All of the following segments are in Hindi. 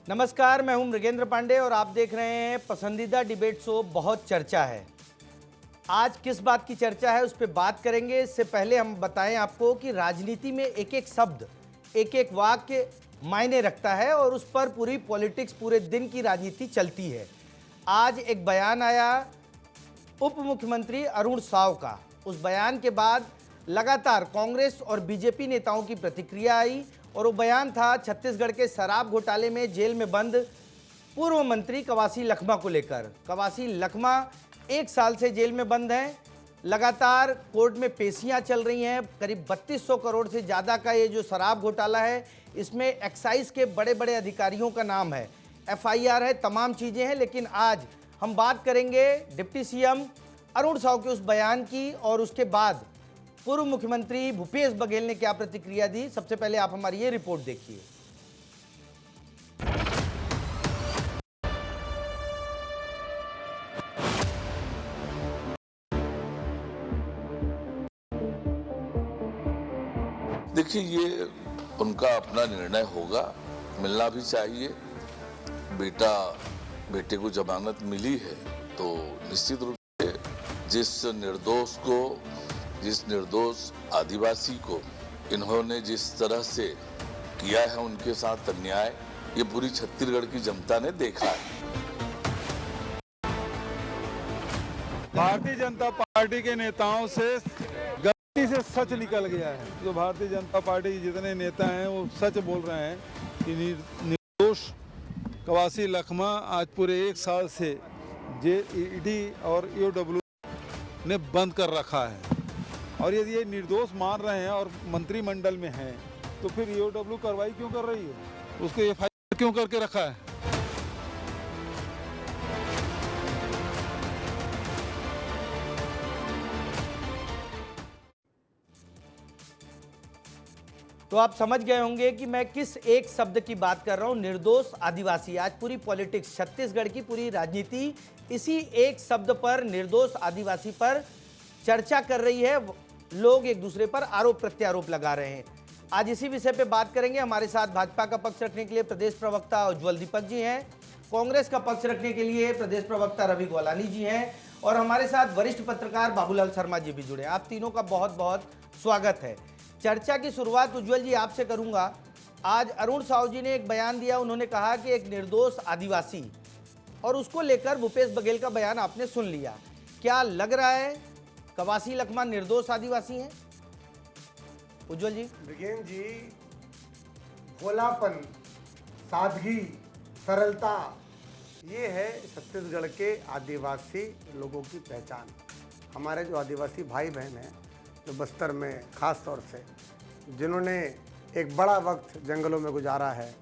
नमस्कार, मैं हूं मृगेंद्र पांडे और आप देख रहे हैं पसंदीदा डिबेट शो बहुत चर्चा है। आज किस बात की चर्चा है उस पर बात करेंगे। इससे पहले हम बताएं आपको कि राजनीति में एक एक शब्द, एक एक वाक्य मायने रखता है और उस पर पूरी पॉलिटिक्स, पूरे दिन की राजनीति चलती है। आज एक बयान आया उप मुख्यमंत्री अरुण साव का। उस बयान के बाद लगातार कांग्रेस और बीजेपी नेताओं की प्रतिक्रिया आई और वो बयान था छत्तीसगढ़ के शराब घोटाले में जेल में बंद पूर्व मंत्री कवासी लखमा को लेकर। कवासी लखमा 1 साल से जेल में बंद हैं। लगातार कोर्ट में पेशियां चल रही हैं। करीब 3200 करोड़ से ज़्यादा का ये जो शराब घोटाला है, इसमें एक्साइज के बड़े बड़े अधिकारियों का नाम है, FIR है, तमाम चीज़ें हैं। लेकिन आज हम बात करेंगे डिप्टी CM अरुण साव के उस बयान की और उसके बाद पूर्व मुख्यमंत्री भूपेश बघेल ने क्या प्रतिक्रिया दी। सबसे पहले आप हमारी ये रिपोर्ट देखिए। देखिए, ये उनका अपना निर्णय होगा, मिलना भी चाहिए। बेटे को जमानत मिली है तो निश्चित रूप से जिस निर्दोष आदिवासी को इन्होंने जिस तरह से किया है, उनके साथ अन्याय, ये पूरी छत्तीसगढ़ की जनता ने देखा है। भारतीय जनता पार्टी के नेताओं से गलती से सच निकल गया है। जो भारतीय जनता पार्टी के जितने नेता हैं वो सच बोल रहे हैं कि निर्दोष कवासी लखमा आज पूरे 1 साल से ED और EOW ने बंद कर रखा है। और यदि ये निर्दोष मान रहे हैं और मंत्रिमंडल में हैं, तो फिर EOW कार्रवाई क्यों कर रही है? उसको FIR क्यों करके रखा है? तो आप समझ गए होंगे कि मैं किस एक शब्द की बात कर रहा हूं, निर्दोष आदिवासी। आज पूरी पॉलिटिक्स, छत्तीसगढ़ की पूरी राजनीति इसी एक शब्द पर, निर्दोष आदिवासी पर चर्चा कर रही है। लोग एक दूसरे पर आरोप प्रत्यारोप लगा रहे हैं। आज इसी विषय पे बात करेंगे। हमारे साथ भाजपा का पक्ष रखने के लिए प्रदेश प्रवक्ता उज्ज्वल दीपक जी हैं, कांग्रेस का पक्ष रखने के लिए प्रदेश प्रवक्ता रवि गोलानी जी हैं और हमारे साथ वरिष्ठ पत्रकार बाबूलाल शर्मा जी भी जुड़े। आप तीनों का बहुत बहुत स्वागत है। चर्चा की शुरुआत उज्ज्वल जी आपसे करूंगा। आज अरुण साव जी ने एक बयान दिया। उन्होंने कहा कि एक निर्दोष आदिवासी, और उसको लेकर भूपेश बघेल का बयान आपने सुन लिया। क्या लग रहा है कवासी लखमा निर्दोष आदिवासी हैं? उज्ज्वल जी। मृगेंद्र जी, भोलापन, सादगी, सरलता, ये है छत्तीसगढ़ के आदिवासी लोगों की पहचान। हमारे जो आदिवासी भाई बहन हैं, जो बस्तर में ख़ास तौर से, जिन्होंने एक बड़ा वक्त जंगलों में गुजारा है,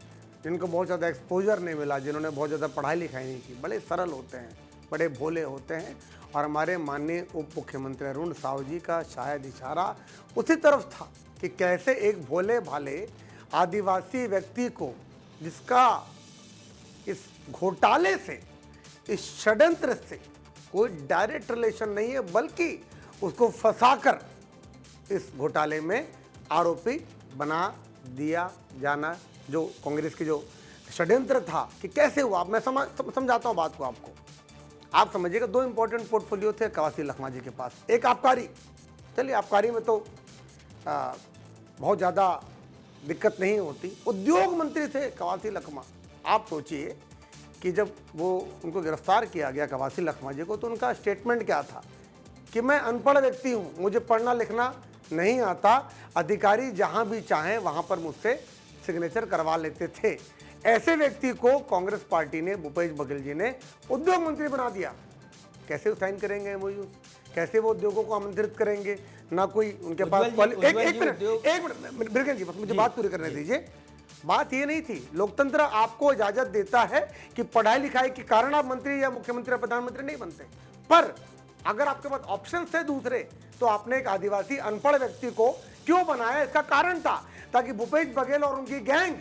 जिनको बहुत ज़्यादा एक्सपोजर नहीं मिला, जिन्होंने बहुत ज़्यादा पढ़ाई लिखाई नहीं की, बड़े सरल होते हैं, बड़े भोले होते हैं। और हमारे माननीय उप मुख्यमंत्री अरुण साव जी का शायद इशारा उसी तरफ था कि कैसे एक भोले भाले आदिवासी व्यक्ति को, जिसका इस घोटाले से, इस षड्यंत्र से कोई डायरेक्ट रिलेशन नहीं है, बल्कि उसको फंसाकर इस घोटाले में आरोपी बना दिया जाना, जो कांग्रेस की जो षड्यंत्र था कि कैसे हुआ। मैं समझाता हूँ बात को आपको। आप समझिएगा, 2 इंपॉर्टेंट पोर्टफोलियो थे कवासी लखमा जी के पास। एक आबकारी, चलिए आबकारी में तो बहुत ज़्यादा दिक्कत नहीं होती। उद्योग मंत्री थे कवासी लखमा। आप सोचिए कि जब वो उनको गिरफ्तार किया गया कवासी लखमा जी को, तो उनका स्टेटमेंट क्या था कि मैं अनपढ़ व्यक्ति हूँ, मुझे पढ़ना लिखना नहीं आता, अधिकारी जहाँ भी चाहें वहाँ पर मुझसे सिग्नेचर करवा लेते थे। ऐसे व्यक्ति को कांग्रेस पार्टी ने, भूपेश बघेल जी ने उद्योग मंत्री बना दिया। कैसे साइन करेंगे MOU? कैसे वो उद्योगों को आमंत्रित करेंगे? ना कोई उनके पास एक मिनट बिरगन जी, बस मुझे बात पूरी करने दीजिए। बात ये नहीं थी, लोकतंत्र आपको इजाजत देता है कि पढ़ाई लिखाई के कारण आप मंत्री या मुख्यमंत्री या प्रधानमंत्री नहीं बनते, पर अगर आपके पास ऑप्शन थे दूसरे, तो आपने एक आदिवासी अनपढ़ व्यक्ति को क्यों बनाया? इसका कारण था ताकि भूपेश बघेल और उनकी गैंग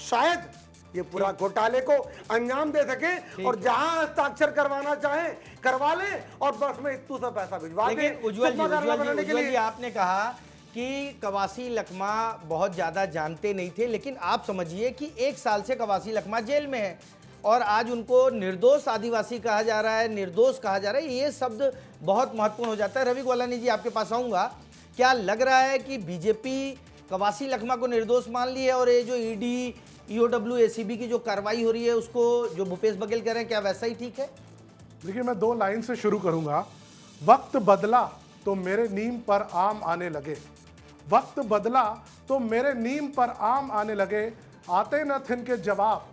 शायद ये पूरा घोटाले को अंजाम दे सके और जहां हस्ताक्षर करवाना चाहे करवा ले और बस में इतू सा पैसा भिजवा दे। लेकिन उज्ज्वल जी आपने कहा कि कवासी लखमा बहुत ज़्यादा जानते नहीं थे, लेकिन आप समझिए कि 1 साल से कवासी लखमा जेल में है और आज उनको निर्दोष आदिवासी कहा जा रहा है, निर्दोष कहा जा रहा है। ये शब्द बहुत महत्वपूर्ण हो जाता है। रवि गोलानी जी, आपके पास आऊँगा। क्या लग रहा है कि बीजेपी कवासी लखमा को निर्दोष मान ली है और ये जो ईडी, ईओडब्ल्यू, एसीबी की जो कार्रवाई हो रही है उसको जो भूपेश बघेल कह रहे हैं, क्या वैसा ही ठीक है? देखिए, मैं 2 लाइन से शुरू करूंगा। वक्त बदला तो मेरे नीम पर आम आने लगे, वक्त बदला तो मेरे नीम पर आम आने लगे, आते न थे इनके जवाब,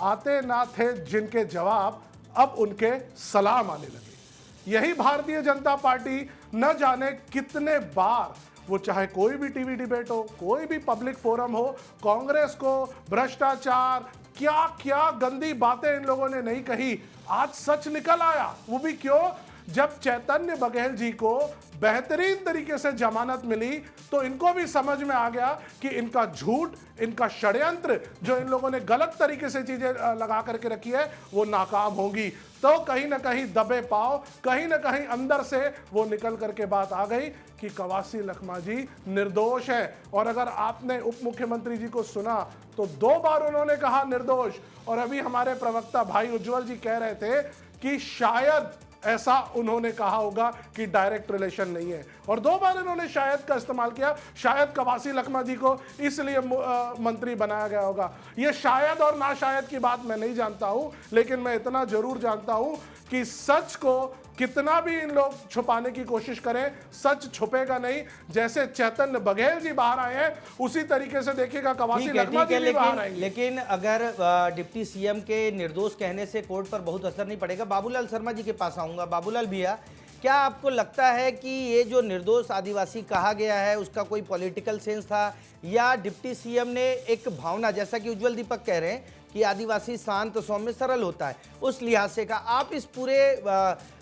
आते ना थे जिनके जवाब, अब उनके सलाम आने लगे। यही भारतीय जनता पार्टी न जाने कितने बार, वो चाहे कोई भी टीवी डिबेट हो, कोई भी पब्लिक फोरम हो, कांग्रेस को भ्रष्टाचार, क्या क्या गंदी बातें इन लोगों ने नहीं कही, आज सच निकल आया। वो भी क्यों? जब चैतन्य बघेल जी को बेहतरीन तरीके से जमानत मिली तो इनको भी समझ में आ गया कि इनका झूठ, इनका षड्यंत्र, जो इन लोगों ने गलत तरीके से चीजें लगा करके रखी है, वो नाकाम होगी। तो कहीं ना कहीं दबे पाव, कहीं ना कहीं अंदर से वो निकल करके बात आ गई कि कवासी लखमा जी निर्दोष है। और अगर आपने उप मुख्यमंत्री जी को सुना तो 2 बार उन्होंने कहा निर्दोष, और अभी हमारे प्रवक्ता भाई उज्जवल जी कह रहे थे कि शायद ऐसा उन्होंने कहा होगा कि डायरेक्ट रिलेशन नहीं है, और 2 बार इन्होंने शायद का इस्तेमाल किया। शायद कवासी लखमा जी को इसलिए मंत्री बनाया गया होगा। ये शायद और ना शायद की बात मैं नहीं जानता हूं, लेकिन मैं इतना जरूर जानता हूं कि सच को कितना भी इन लोग छुपाने की कोशिश करें, सच छुपेगा नहीं। जैसे चैतन्य बघेल जी बाहर आए हैं, उसी तरीके से देखिएगा कवासी लखमा जी भी बाहर आएंगे। लेकिन अगर डिप्टी सीएम के निर्दोष कहने से कोर्ट पर बहुत असर नहीं पड़ेगा। बाबूलाल शर्मा जी के पास आऊंगा। बाबूलाल भैया, क्या आपको लगता है कि ये जो निर्दोष आदिवासी कहा गया है उसका कोई पॉलिटिकल सेंस था, या डिप्टी सीएम ने एक भावना, जैसा कि उज्जवल दीपक कह रहे हैं कि आदिवासी शांत, सौम्य, सरल होता है, उस लिहाज से कहा? आप इस पूरे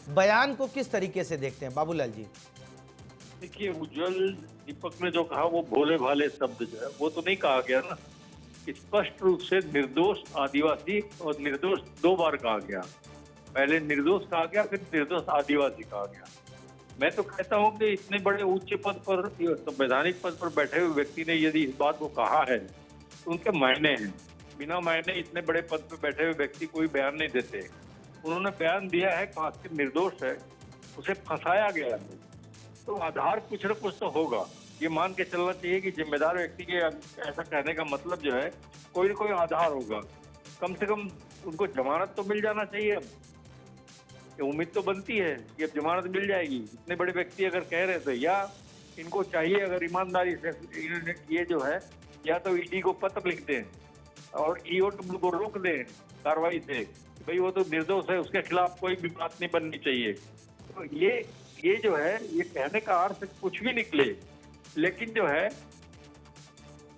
बयान को किस तरीके से देखते हैं बाबूलाल जी? देखिए, उज्जवल दीपक ने जो कहा वो भोले भाले शब्द जो है वो तो नहीं कहा गया ना। स्पष्ट रूप से निर्दोष आदिवासी और निर्दोष 2 बार कहा गया। पहले निर्दोष कहा गया, फिर निर्दोष आदिवासी कहा गया। मैं तो कहता हूँ कि इतने बड़े उच्च पद पर, संवैधानिक पद पर बैठे हुए व्यक्ति ने यदि इस बात को कहा है तो उनके मायने हैं। बिना मायने इतने बड़े पद पर बैठे हुए व्यक्ति कोई बयान नहीं देते। उन्होंने बयान दिया है, कासिम निर्दोष है, उसे फंसाया गया है, तो आधार कुछ न कुछ तो होगा। ये मान के चलना चाहिए कि जिम्मेदार व्यक्ति के ऐसा कहने का मतलब जो है कोई न कोई आधार होगा। कम से कम उनको जमानत तो मिल जाना चाहिए। अब उम्मीद तो बनती है कि अब जमानत मिल जाएगी। इतने बड़े व्यक्ति अगर कह रहे थे, या इनको चाहिए अगर ईमानदारी से इन्होंने किए जो है, या तो ईडी को पत्र लिख दें और ईओडब्ल्यू को रोक दें कार्रवाई से, भाई वो तो निर्दोष है, उसके खिलाफ कोई भी बात नहीं बननी चाहिए। तो ये जो है, ये कहने का अर्थ कुछ भी निकले, लेकिन जो है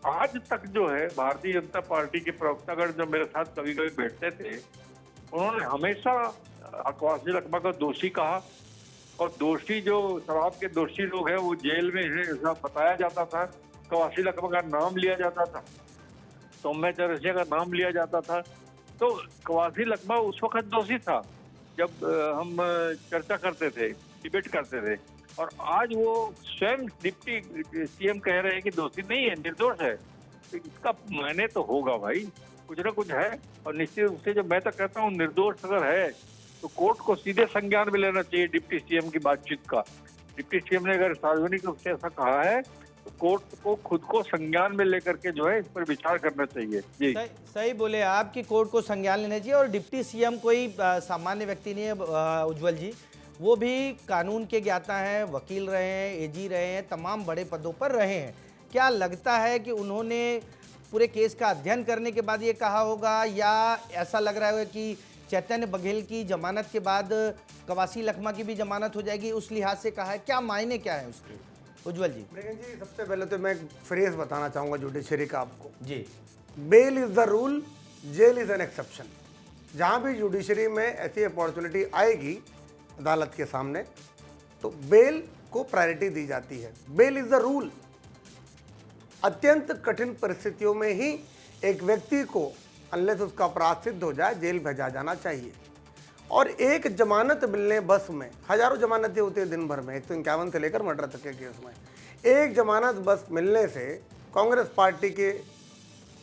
आज तक जो है भारतीय जनता पार्टी के प्रवक्तागण जो मेरे साथ कभी कभी बैठते थे, उन्होंने हमेशा कवासी लखमा को दोषी कहा, और दोषी जो शराब के दोषी लोग हैं वो जेल में है ऐसा बताया जाता था। कवासी लखमा का नाम लिया जाता था, सौम्य चौरसिया का नाम लिया जाता था। तो कवासी लखमा उस वक्त दोषी था जब हम चर्चा करते थे, डिबेट करते थे, और आज वो स्वयं डिप्टी सीएम कह रहे हैं कि दोषी नहीं है, निर्दोष है। तो इसका मायने तो होगा भाई, कुछ ना कुछ है। और निश्चित रूप से जो मैं तो कहता हूँ, निर्दोष अगर है तो कोर्ट को सीधे संज्ञान में लेना चाहिए डिप्टी सीएम की बातचीत का। डिप्टी सीएम ने अगर सार्वजनिक रूप से ऐसा कहा है तो कोर्ट को खुद को संज्ञान में लेकर के जो है इस पर विचार करना चाहिए। जी, सही बोले आप कि कोर्ट को संज्ञान लेना चाहिए। और डिप्टी सीएम कोई सामान्य व्यक्ति नहीं है उज्जवल जी, वो भी कानून के ज्ञाता हैं, वकील रहे हैं, एजी रहे हैं, तमाम बड़े पदों पर रहे हैं। क्या लगता है कि उन्होंने पूरे केस का अध्ययन करने के बाद ये कहा होगा, या ऐसा लग रहा है कि चैतन्य बघेल की जमानत के बाद कवासी लखमा की भी जमानत हो जाएगी, उस लिहाज से कहा है? क्या मायने क्या है उसके? उज्जवल जी। लेकिन जी, सबसे पहले तो मैं एक फ्रेज बताना चाहूँगा जुडिशरी का आपको जी। Bail is the rule, jail is an exception. जहाँ भी जुडिशरी में ऐसी अपॉर्चुनिटी आएगी अदालत के सामने, तो बेल को प्रायोरिटी दी जाती है। Bail is the rule. अत्यंत कठिन परिस्थितियों में ही एक व्यक्ति को, अनलेस उसका अपराध सिद्ध हो जाए, जेल भेजा जाना चाहिए। और एक जमानत मिलने, बस में हजारों जमानतें होती है दिन भर में, 151 से लेकर मर्डर तक के केस में, एक जमानत बस मिलने से कांग्रेस पार्टी के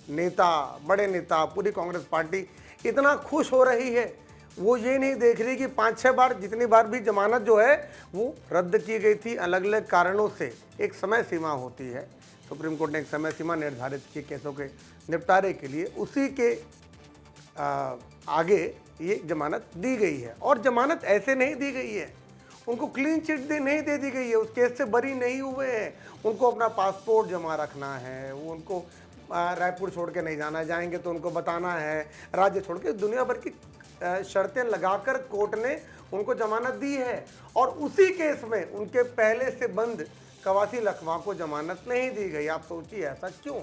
नेता, बड़े नेता, पूरी कांग्रेस पार्टी इतना खुश हो रही है। वो ये नहीं देख रही कि 5-6 बार, जितनी बार भी जमानत जो है वो रद्द की गई थी अलग अलग कारणों से। एक समय सीमा होती है, सुप्रीम कोर्ट ने एक समय सीमा निर्धारित की केसों के निपटारे के लिए, उसी के आगे ये जमानत दी गई है। और जमानत ऐसे नहीं दी गई है, उनको क्लीन चिट नहीं दे दी गई है, उस केस से बरी नहीं हुए हैं। उनको अपना पासपोर्ट जमा रखना है, वो उनको रायपुर छोड़ के नहीं जाना, जाएंगे तो उनको बताना है, राज्य छोड़ के, दुनिया भर की शर्तें लगाकर कोर्ट ने उनको जमानत दी है। और उसी केस में उनके पहले से बंद कवासी लखमा को जमानत नहीं दी गई। आप सोचिए ऐसा क्यों?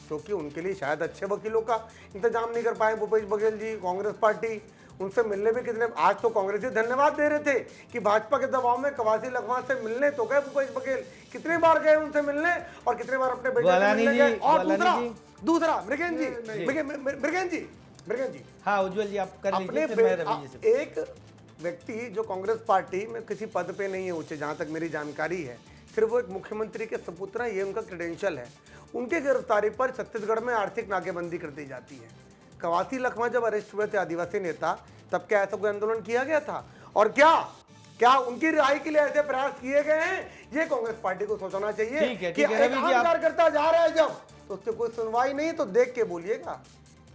क्योंकि उनके लिए शायद अच्छे वकीलों का इंतजाम नहीं कर पाए भूपेश बघेल जी, कांग्रेस पार्टी। उनसे मिलने में कितने, आज तो कांग्रेसी धन्यवाद दे रहे थे कि भाजपा के दबाव में कवासी लखमा से मिलने तो गए भूपेश बघेल, कितने बार गए उनसे मिलने और कितने बार अपने बेटे से मिलने गए। और दूसरा मृगेन जी, हाँ उज्जवल जी आप कर लीजिए, फिर मैं रवि जी से। एक व्यक्ति जो कांग्रेस पार्टी में किसी पद पे नहीं है ऊंचे, जहां तक मेरी जानकारी है, फिर वो एक मुख्यमंत्री के सपुत्र हैं, ये उनका क्रेडेंशियल है। उनके गिरफ्तारी पर छत्तीसगढ़ में आर्थिक नाकेबंदी कर दी जाती है। कवासी लखमा जब अरेस्ट हुए थे आदिवासी नेता, तब क्या ऐसा कोई आंदोलन किया गया था? और क्या उनकी रिहाई के लिए ऐसे प्रयास किए गए हैं? ये कांग्रेस पार्टी को सोचना चाहिए कि एक आम कार्यकर्ता जा रहा है जब, तो उससे कोई सुनवाई नहीं, तो देख के बोलिएगा।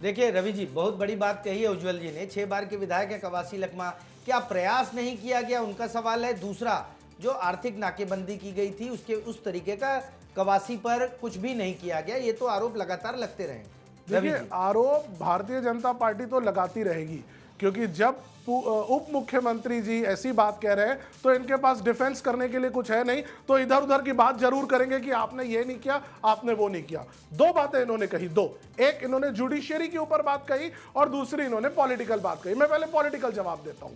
देखिए रवि जी, बहुत बड़ी बात कही है उज्जवल जी ने। 6 बार के विधायक है कवासी लखमा, क्या प्रयास नहीं किया गया, उनका सवाल है। दूसरा, जो आर्थिक नाकेबंदी की गई थी उसके उस तरीके का कवासी पर कुछ भी नहीं किया गया, ये तो आरोप लगातार लगते रहे। देखिए, आरोप भारतीय जनता पार्टी तो लगाती रहेगी, क्योंकि जब उप मुख्यमंत्री जी ऐसी बात कह रहे हैं तो इनके पास डिफेंस करने के लिए कुछ है नहीं, तो इधर उधर की बात जरूर करेंगे कि आपने ये नहीं किया, आपने वो नहीं किया। 2 बातें इन्होंने कही, एक इन्होंने जुडिशियरी के ऊपर बात कही और दूसरी इन्होंने पॉलिटिकल बात कही। मैं पहले पॉलिटिकल जवाब देता हूं।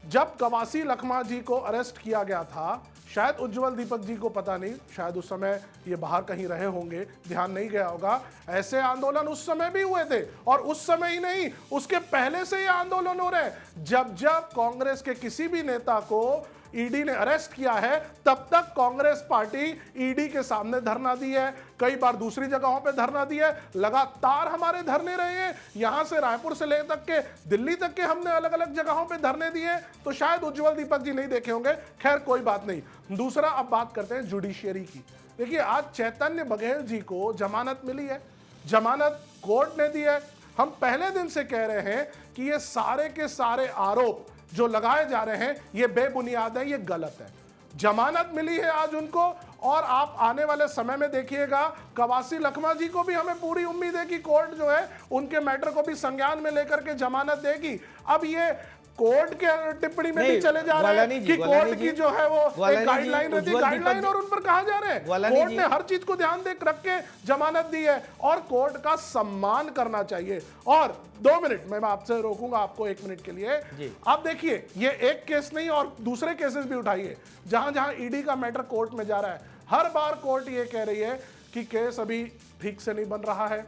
जब कवासी लखमा जी को अरेस्ट किया गया था, शायद उज्जवल दीपक जी को पता नहीं, शायद उस समय ये बाहर कहीं रहे होंगे, ध्यान नहीं गया होगा, ऐसे आंदोलन उस समय भी हुए थे। और उस समय ही नहीं, उसके पहले से ये आंदोलन हो रहे हैं। जब कांग्रेस के किसी भी नेता को ईडी ने अरेस्ट किया है, तब तक कांग्रेस पार्टी ईडी के सामने धरना दी है, कई बार दूसरी जगहों पे धरना दी है। लगातार हमारे धरने रहे हैं, यहां से रायपुर से ले तक के दिल्ली तक के हमने अलग अलग जगहों पे धरने दिए। तो शायद उज्जवल दीपक जी नहीं देखे होंगे, खैर कोई बात नहीं। दूसरा, अब बात करते हैं जुडिशियरी की। देखिए, आज चैतन्य बघेल जी को जमानत मिली है, जमानत कोर्ट ने दी है। हम पहले दिन से कह रहे हैं कि ये सारे के सारे आरोप जो लगाए जा रहे हैं ये बेबुनियाद है, ये गलत है। जमानत मिली है आज उनको, और आप आने वाले समय में देखिएगा कवासी लखमा जी को भी हमें पूरी उम्मीद है कि कोर्ट जो है उनके मैटर को भी संज्ञान में लेकर के जमानत देगी। अब ये कोर्ट के टिप्पणी में भी चले जा रहे हैं कि कोर्ट की जो है वो एक गाइडलाइन रहती है, गाइडलाइन, और उन पर कहा जा रहे हैं। कोर्ट ने हर चीज को ध्यान देख रख के जमानत दी है और कोर्ट का सम्मान करना चाहिए। और 2 मिनट मैं आपसे रोकूंगा आपको 1 मिनट के लिए। आप देखिए, ये एक केस नहीं और दूसरे केसेस भी उठाइए जहां जहां ईडी का मैटर कोर्ट में जा रहा है। हर बार कोर्ट ये कह रही है कि केस अभी ठीक से नहीं बन रहा है,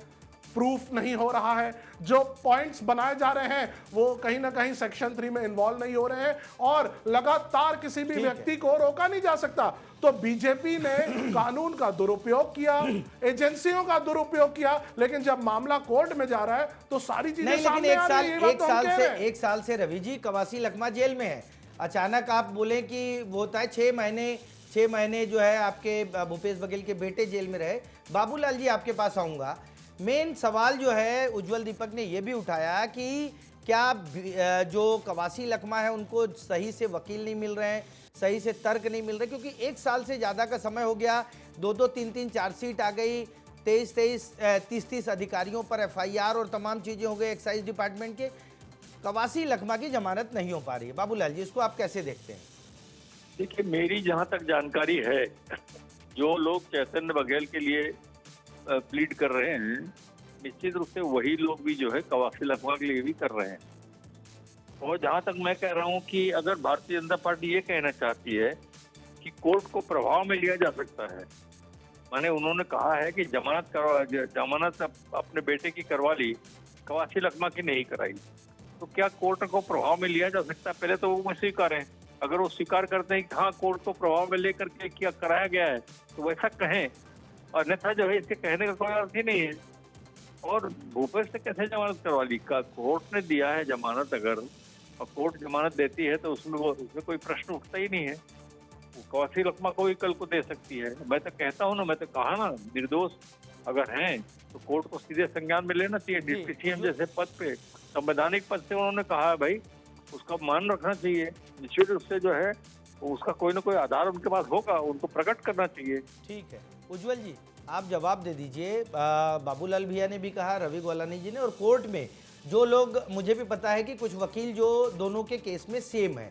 प्रूफ नहीं हो रहा है, जो पॉइंट्स बनाए जा रहे हैं वो कहीं ना कहीं सेक्शन 3 में इन्वॉल्व नहीं हो रहे हैं, और लगातार किसी भी व्यक्ति को रोका नहीं जा सकता। तो बीजेपी ने कानून का दुरुपयोग किया, एजेंसियों का दुरुपयोग किया, लेकिन जब मामला कोर्ट में जा रहा है तो सारी चीजें सामने आ रही हैं। एक साल से रवि जी कवासी लखमा जेल में है। अचानक आप बोले कि वो होता है 6 महीने जो है आपके भूपेश बघेल के बेटे जेल में रहे। बाबूलाल जी, आपके पास आऊंगा। मेन सवाल जो है उज्जवल दीपक ने यह भी उठाया कि क्या जो कवासी लखमा है उनको सही से वकील नहीं मिल रहे हैं, सही से तर्क नहीं मिल रहे, क्योंकि 1 साल से ज़्यादा का समय हो गया, 2-2, 3-3 चार्जशीट आ गई, 30-30 अधिकारियों पर FIR और तमाम चीज़ें हो गई एक्साइज डिपार्टमेंट के। कवासी लखमा की जमानत नहीं हो पा रही है। बाबूलाल जी, इसको आप कैसे देखते हैं? देखिए, मेरी जहां तक जानकारी है, जो लोग चैतन्य बघेल के लिए प्लीड कर रहे हैं, निश्चित रूप से वही लोग भी जो है कवासी लखमा के लिए भी कर रहे हैं। और जहां तक मैं कह रहा हूं कि अगर भारतीय जनता पार्टी ये कहना चाहती है कि कोर्ट को प्रभाव में लिया जा सकता है, माने उन्होंने कहा है कि जमानत अपने बेटे की करवा ली, कवासी लखमा की नहीं कराई, तो क्या कोर्ट को प्रभाव में लिया जा सकता है? पहले तो वो स्वीकारें। अगर वो स्वीकार करते हैं कि हाँ कोर्ट को प्रभाव में लेकर के क्या कराया गया है तो वैसा कहें, अन्यथा जो है इसके कहने का कोई अर्थ ही नहीं है। और भूपेश से कैसे जमानत करवा ली? का कोर्ट ने दिया है जमानत, अगर और कोर्ट जमानत देती है तो उसमें कोई प्रश्न उठता ही नहीं है। वो कवासी लखमा को भी कल को दे सकती है। मैं तो कहता हूँ ना, मैं तो कहा ना, निर्दोष अगर हैं तो कोर्ट को सीधे संज्ञान में लेना चाहिए। डिप्टी सीएम जैसे पद पे, संवैधानिक पद से उन्होंने कहा है भाई, उसका मान रखना चाहिए। निश्चित रूप से जो है उसका कोई ना कोई आधार उनके पास होगा, उनको प्रकट करना चाहिए। ठीक है उज्जवल जी, आप जवाब दे दीजिए। बाबूलाल भैया ने भी कहा, रवि गोलानी जी ने, और कोर्ट में जो लोग, मुझे भी पता है कि कुछ वकील जो दोनों के केस में सेम है।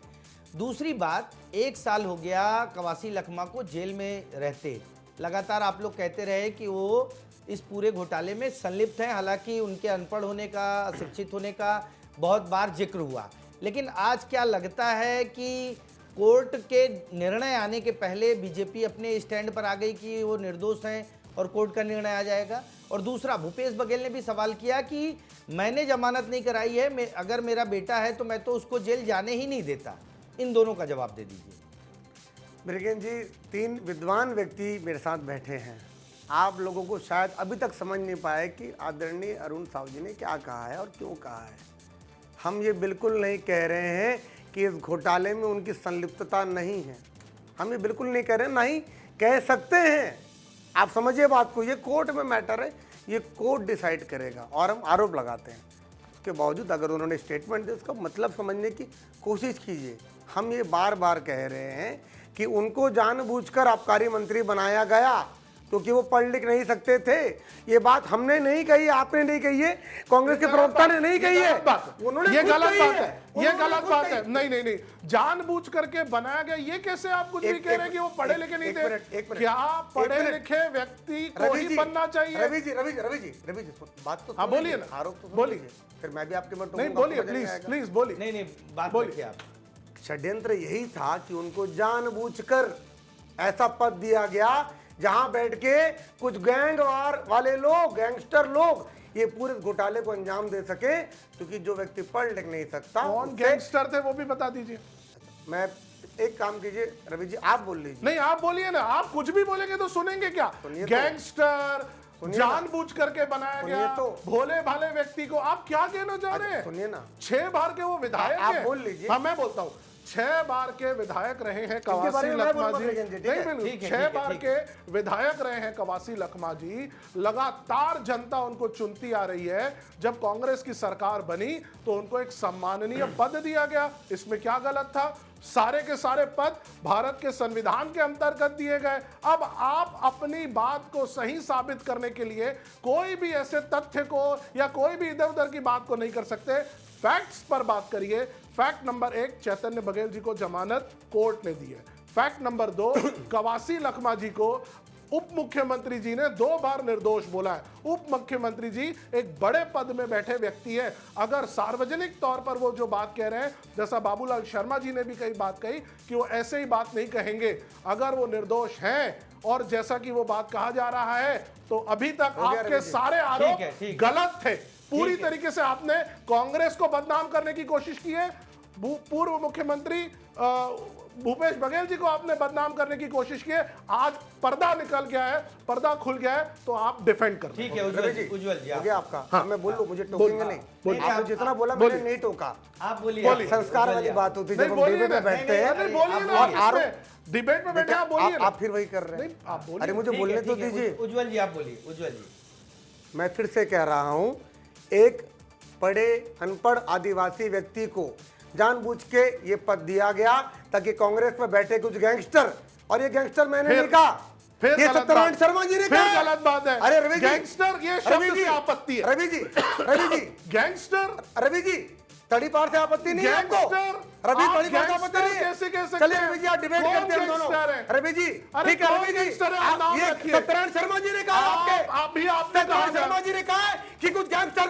दूसरी बात, 1 साल हो गया कवासी लखमा को जेल में रहते, लगातार आप लोग कहते रहे कि वो इस पूरे घोटाले में संलिप्त हैं। हालांकि उनके अनपढ़ होने का, अशिक्षित होने का बहुत बार जिक्र हुआ, लेकिन आज क्या लगता है कि कोर्ट के निर्णय आने के पहले बीजेपी अपने स्टैंड पर आ गई कि वो निर्दोष हैं और कोर्ट का निर्णय आ जाएगा? और दूसरा, भूपेश बघेल ने भी सवाल किया कि मैंने जमानत नहीं कराई है, अगर मेरा बेटा है तो मैं तो उसको जेल जाने ही नहीं देता। इन दोनों का जवाब दे दीजिए। मृगेन जी, 3 विद्वान व्यक्ति मेरे साथ बैठे हैं। आप लोगों को शायद अभी तक समझ नहीं पाए कि आदरणीय अरुण साहू जी ने क्या कहा है और क्यों कहा है। हम ये बिल्कुल नहीं कह रहे हैं कि इस घोटाले में उनकी संलिप्तता नहीं है। हम ये बिल्कुल नहीं कह रहे, नहीं कह सकते हैं। आप समझिए बात को, ये कोर्ट में मैटर है, ये कोर्ट डिसाइड करेगा। और हम आरोप लगाते हैं, उसके बावजूद अगर उन्होंने स्टेटमेंट दिया उसका मतलब समझने की कोशिश कीजिए। हम ये बार बार कह रहे हैं कि उनको जानबूझकर आबकारी मंत्री बनाया गया क्योंकि वो पढ़ लिख नहीं सकते थे। ये बात हमने नहीं कही, आपने नहीं कही है, कांग्रेस के प्रवक्ता ने नहीं कही है। उन्होंने ये खुद गलत कही बात है। है, ये गलत बात है। नहीं नहीं नहीं, जानबूझ करके बनाया गया, ये कैसे आप कुछ भी कह रहे हैं कि वो पढ़े लिखे नहीं थे? क्या पढ़े लिखे व्यक्ति को ही बनना चाहिए? रवि जी बात तो बोलिए ना, आरोप तो बोलिए। फिर मैं भी आपके नहीं बोलिए, प्लीज बोलिए। नहीं, बात बोलिए। रखिए आप। षड्यंत्र यही था कि उनको जानबूझकर ऐसा पद दिया गया जहां बैठ के कुछ गैंगवार वाले लोग, गैंगस्टर लोग ये पूरे घोटाले को अंजाम दे सके, क्योंकि जो व्यक्ति पढ़ लिख नहीं सकता। कौन गैंगस्टर थे वो भी बता दीजिए। मैं एक काम कीजिए रवि जी, आप बोल लीजिए। नहीं आप बोलिए ना, आप कुछ भी बोलेंगे तो सुनेंगे क्या? गैंगस्टर जानबूझ करके बनाया गया तो भोले भाले व्यक्ति को आप क्या कहना चाह रहे हैं? सुनिए ना, 6 बार के वो विधायक आप हैं। बोल लीजिए। हाँ मैं बोलता हूँ, 6 बार के विधायक रहे हैं कवासी लखमा जी। नहीं, 6 बार के विधायक रहे हैं कवासी लखमा जी। लगातार जनता उनको चुनती आ रही है। जब कांग्रेस की सरकार बनी तो उनको एक सम्माननीय पद दिया गया, इसमें क्या गलत था? सारे के सारे पद भारत के संविधान के अंतर्गत दिए गए। अब आप अपनी बात को सही साबित करने के लिए कोई भी ऐसे तथ्य को या कोई भी इधर उधर की बात को नहीं कर सकते। फैक्ट्स पर बात करिए। फैक्ट नंबर 1, चैतन्य बघेल जी को जमानत कोर्ट ने दी है। फैक्ट नंबर 2, कवासी लखमा जी को उप मुख्यमंत्री जी ने 2 बार निर्दोष बोला है। उप मुख्यमंत्री जी एक बड़े पद में बैठे व्यक्ति है। अगर सार्वजनिक तौर पर वो जो बात कह रहे हैं, जैसा बाबूलाल शर्मा जी ने भी कई बात कही कि वो ऐसे ही बात नहीं कहेंगे, अगर वो निर्दोष हैं और जैसा कि वो बात कहा जा रहा है, तो अभी तक आपके सारे आरोप गलत थे। पूरी तरीके से आपने कांग्रेस को बदनाम करने की कोशिश की है। पूर्व मुख्यमंत्री भूपेश बघेल जी को आपने बदनाम करने की कोशिश की है। आज पर्दा निकल गया है, पर्दा खुल गया है, तो आप डिफेंड कर। ठीक है उज्जवल जी, हो गया आपका। हाँ, मैं बोल लूं, मुझे टोकेंगे नहीं। आपने जितना बोला मैंने नहीं टोका। आप बोलिए। संस्कार वाली बात होती है जब हम डिबेट में बैठते हैं। डिबेट में बैठे आप बोलिए। आप फिर वही कर रहे हैं। अरे मुझे बोलने तो दीजिए। उज्जवल जी आप बोलिए। उज्जवल जी, मैं फिर से कह रहा हूं, एक पढ़े अनपढ़ आदिवासी व्यक्ति को जानबूझ के ये पद दिया गया ताकि कांग्रेस में बैठे कुछ गैंगस्टर, और ये गैंगस्टर मैंने नहीं कहा, ये सत्यनारायण शर्मा जी ने कहा। गलत बात है। अरे रवि जी, गैंगस्टर ये शब्द से आपत्ति है। रवि जी गैंगस्टर, रवि जी तड़ीपार से आपत्ति नहीं है आपको? रवि तड़ीपार से आपत्ति नहीं है? चलिए रवि जी, आप डिबेट करते हैं दोनों। रवि जी ठीक है, रवि जी ये सत्यनारायण शर्मा जी ने कहा आपके, सत्यनारायण शर्मा जी ने कहा कि कुछ गैंगस्टर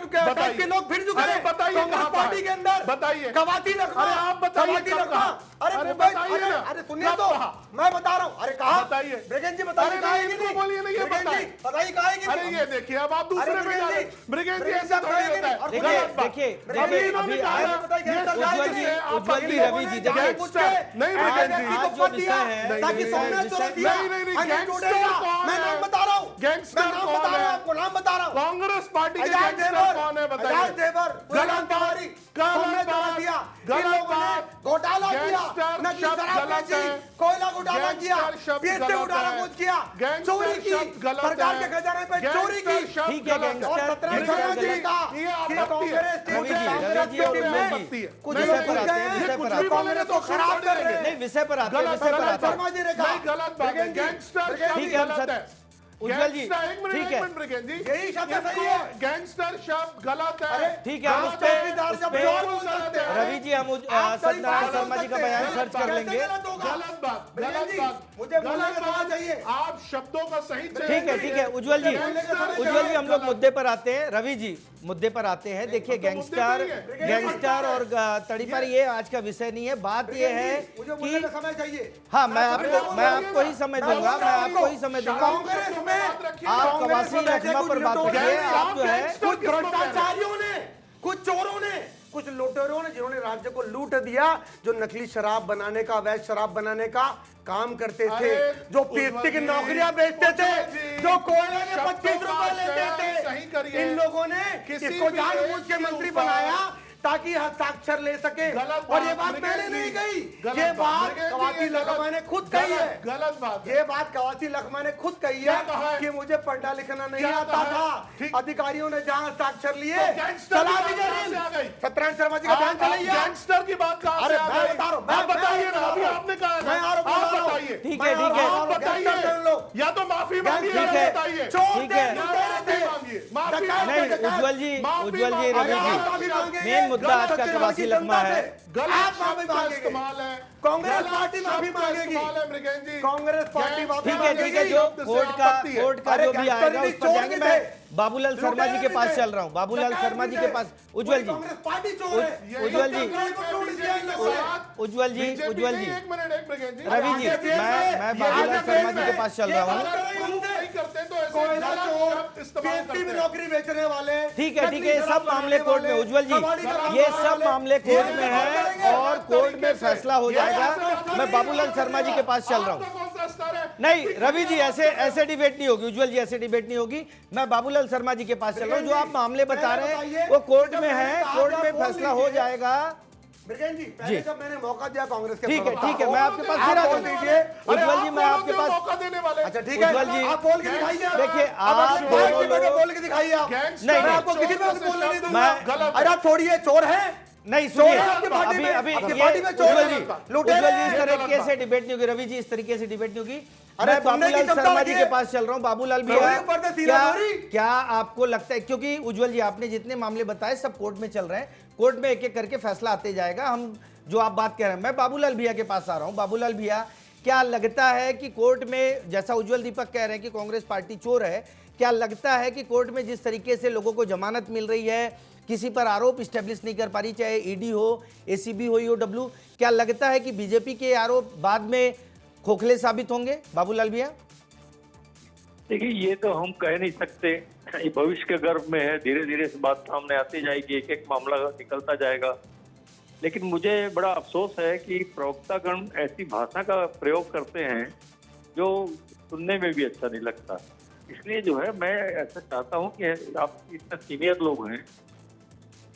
के लोग फिर चुके हैं कांग्रेस पार्टी के अंदर। बताइए। कवासी लखमा, आप बताइए। अरे बताइए, अरे सुनिए तो, मैं बता रहा हूँ। अरे कहा बताइए, ब्रिगेन जी बताइए, बोलिए नहीं, ये बताइए, बताइए कहाएगी। अरे ये देखिए, अब आप दूसरे में जा रहे हैं। ब्रिगेन जी ऐसा थोड़ी होता है। देखिए आप जी रवि जी देखिए नहीं आज जो विषय है ताकि सामने तो दिया मैं नाम बता रहा हूँ गैंगस्टर मैं नाम कौन बता रहा हूँ है? आपको नाम बता रहा हूँ कांग्रेस पार्टी के अजय गैंगस्टर देवर कौन है अजय बताइए। देवर गलत बात, गलत बात, घोटाला किया गैंगस्टर नकली शब्द शराब गलत बेची है। कोयला घोटाला किया गैंगस्टर शब्द फिर से गलत घोटाला है। कुछ किया गैंगस्टर चोरी की शब्द गलत सरकार है। के खजाने पे चोरी की गैंगस्टर शब्द ठीक है, गलत गैंगस्टर- और सत्यनारायण शर्मा जी ने कहा ये कि आपत्ति है। कांग्रेस रवि जी, कांग्रेस रवि जी के और में उज्जवल जी, कुछ विषय लोग पर भूल आते गए हैं, हैं विषय पर कि आते हैं। कांग्रेस को खराब कर रहे हैं नहीं विषय पर आते हैं, गलत विषय पर है, आते हैं। शर्मा जी ने कहा नहीं गलत बात है। गैंगस्टर शब्द ठीक है, हम गलत सर- है। उज्जवल जी, गैंगस्टर- एक मिनट, ठीक एक है। मिनट ब्रिगेड जी। यही शब्द इसको सही है। गैंगस्टर शब्द गलत है। ठीक है, हम उस पे- चौकीदार जब उस पे- चोर बोल सकते हैं रवि जी हम सत्यनारायण शर्मा जी का बयान सर्च कर लेंगे। गलत बात, गलत बात, मुझे बोलने गलत का समय बात। चाहिए। आप शब्दों का सही ठीक है उज्जवल जी, उज्जवल जी हम लोग मुद्दे पर आते हैं। रवि जी मुद्दे पर आते हैं। देखिए गैंगस्टर और तड़ी पर ये आज का विषय नहीं है। बात ये है मुझे बोलने कि का समय चाहिए हाँ मैं आपको ही समय दूंगा, मैं आपको ही समय दूंगा। कांग्रेस में आप कवासी लखमा पर बात करिए। आप जो है कुछ भ्रष्टाचारियों ने कुछ चोरों ने कुछ लुटेरों ने जिन्होंने राज्य को लूट दिया, जो नकली शराब बनाने का अवैध शराब बनाने का काम करते थे, जो पीएससी की नौकरियां बेचते थे, जो कोयले के 25 रुपए लेते थे, इन लोगों ने इसको जानबूझ के मंत्री बनाया ताकि हस्ताक्षर ले सके। और ये बात मैंने नहीं कही, ये बात कवासी लखमा ने खुद कही है। गलत बात है। ये बात कवासी लखमा ने खुद कही है कि मुझे पढ़ना लिखना नहीं आता था। अधिकारियों ने जहां हस्ताक्षर लिए चला दी गई। सत्यनारायण शर्मा जी का बयान चलाइए। गैंगस्टर की बात कहां से आ मैं गई? बता रहा हूं, आप बताइए ना, अभी आपने कहा है। मैं आरोप लगा आप रहा हूं। बताइए। ठीक है, ठीक है। आप बताइए, या तो माफी मांगिए ठीक या है। बताइए। ठीक है। नहीं उज्जवल जी, उज्जवल जी, रवि जी, मेन मुद्दा आज का कवासी लखमा है। आप माफी मांगेंगे। इस्तेमाल है। कांग्रेस पार्टी माफी मांगेगी। कांग्रेस पार्टी माफी ठीक है, मांगेगी। जो कोर्ट का अरे जो भी गैंगस्टर आएगा भी उस पर चोर जाएंगे। भी मैं थे। बाबूलाल शर्मा जी के पास लुटेरे चल रहा हूँ। बाबूलाल डकैत शर्मा भी जी के थे। पास उज्जवल जी, कांग्रेस पार्टी चोर है। उज्जवल जी, उज्जवल जी, उज्जवल जी, एक मिनट ब्रिगेड जी। रवि जी, मैं बाबूलाल शर्मा जी के पास चल रहा हूँ। नहीं करते तो ऐसे कोयला गलत चोर, शब्द इस्तेमाल पीएससी में करते हैं। नौकरी बेचने वाले, ठीक है, नकली ये शराब सब मामले बनाने कोर्ट में। वाले, उज्जवल कबाड़ी का काम जी, ये करने सब वाले, मामले कोर्ट में है करेंगे। और कोर्ट में फैसला हो जाएगा। मैं बाबूलाल शर्मा जी के पास चल रहा हूँ। आपका कौन सा स्तर है? नहीं रवि जी, ऐसे डिबेट नहीं होगी। उज्जवल जी, ऐसे डिबेट नहीं होगी। मैं बाबूलाल शर्मा जी के पास चल रहा हूँ। जो आप मामले बता रहे हैं वो कोर्ट में है, कोर्ट में फैसला हो जाएगा। ब्रिगेड जी, पहले जब मैंने मौका दिया कांग्रेस के ठीक है, प्रवक्ता ठीक है, को, मैं आपके पास फिर आप आ बोल जाऊंगा। दीजिए। उज्जवल जी, मैं आपके पास मौका देने वाले। अच्छा ठीक है, उज्जवल जी, आप बोल के दिखाइए। देखिए, अब आप बात दोनों किसी पे लोग- बोल के दिखाइए आप। गैंगस्टर नहीं, मैं आपको किसी पे चोर बोलने नहीं से दूंगा। मैं- गलत अरे आप छोड़िए, चोर है। नहीं चोर सुनिए, है आपकी पार्टी अभी में, अभी आपकी ये पार्टी में चोर उज्जवल है। जी, लुटेरे उज्जवल जी, हैं। इस तरीके से डिबेट नहीं होगी। रवि जी, इस तरीके से डिबेट नहीं होगी। अरे मैं सुनने की बाबूलाल क्षमता शर्मा जी रखिए। के पास चल रहा हूँ। बाबूलाल रवि भैया, ऊपर से सीधा दूरी। क्या आपको लगता है, क्योंकि उज्जवल जी आपने जितने मामले बताए सब कोर्ट में चल रहे हैं, कोर्ट में एक एक करके फैसला आते जाएगा। हम जो आप बात कह रहे हैं, मैं बाबूलाल भैया के पास आ रहा हूँ। बाबूलाल भैया, क्या लगता है कि कोर्ट में, जैसा उज्जवल दीपक कह रहे हैं कि कांग्रेस पार्टी चोर है, क्या लगता है कि कोर्ट में जिस तरीके से लोगों को जमानत मिल रही है, किसी पर आरोप स्टेब्लिश नहीं कर पा रही, चाहे ईडी हो, एसीबी हो, ईओडब्ल्यू, क्या लगता है कि बीजेपी के आरोप बाद में खोखले साबित होंगे? बाबूलाल भैया, देखिए, ये तो हम कह नहीं सकते, ये भविष्य के गर्भ में है। धीरे धीरे इस बात सामने आती जाएगी, एक एक मामला निकलता जाएगा। लेकिन मुझे बड़ा अफसोस है कि प्रवक्तागण ऐसी भाषा का प्रयोग करते हैं जो सुनने में भी अच्छा नहीं लगता। इसलिए जो है, मैं ऐसा चाहता हूं कि आप इतने सीनियर लोग हैं,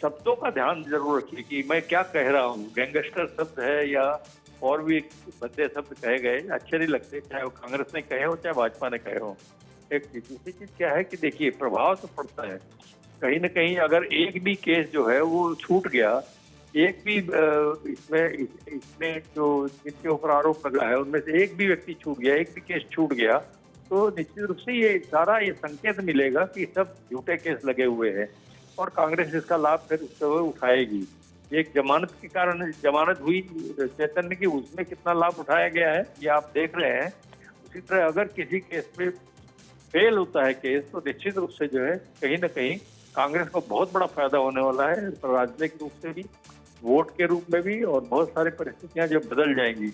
शब्दों का ध्यान जरूर रखिए कि मैं क्या कह रहा हूँ। गैंगस्टर शब्द है या और भी भद्दे शब्द कहे गए, अच्छे नहीं लगते, चाहे वो कांग्रेस ने कहे हो चाहे भाजपा ने कहे हो। एक चीज, दूसरी चीज क्या है कि देखिए, प्रभाव तो पड़ता है कहीं ना कहीं। अगर एक भी केस जो है वो छूट गया, एक भी इसमें जो जिनके ऊपर आरोप लगा है उनमें से एक भी व्यक्ति छूट गया, एक भी केस छूट गया, तो निश्चित रूप से ये सारा ये संकेत मिलेगा कि सब झूठे केस लगे हुए हैं और कांग्रेस इसका लाभ फिर उठाएगी। एक जमानत के कारण जमानत हुई चैतन्य की, उसमें कितना लाभ उठाया गया है ये आप देख रहे हैं। उसी तरह अगर किसी केस में फेल होता है केस, तो निश्चित रूप से जो है कहीं ना कहीं कांग्रेस को बहुत बड़ा फायदा होने वाला है, राजनीतिक रूप से भी, वोट के रूप में भी, और बहुत सारी परिस्थितियां जो बदल जाएंगी।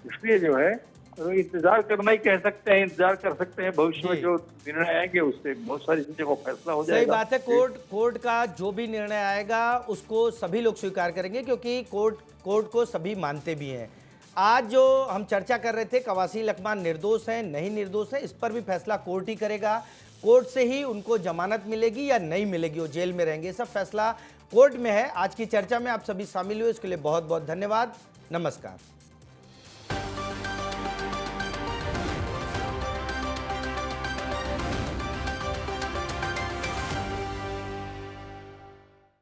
इसलिए जो है तो इंतजार करना ही कह सकते हैं, इंतजार कर सकते हैं। भविष्य में जी। जो निर्णय आएंगे उससे बहुत सारी चीजों को फैसला हो सही जाएगा। बात है। कोर्ट का जो भी निर्णय आएगा उसको सभी लोग स्वीकार करेंगे, क्योंकि कोर्ट को सभी मानते भी हैं। आज जो हम चर्चा कर रहे थे, कवासी लकमान निर्दोष हैं नहीं निर्दोष है, इस पर भी फैसला कोर्ट ही करेगा। कोर्ट से ही उनको जमानत मिलेगी या नहीं मिलेगी, वो जेल में रहेंगे, सब फैसला कोर्ट में है। आज की चर्चा में आप सभी शामिल हुए, इसके लिए बहुत बहुत धन्यवाद। नमस्कार।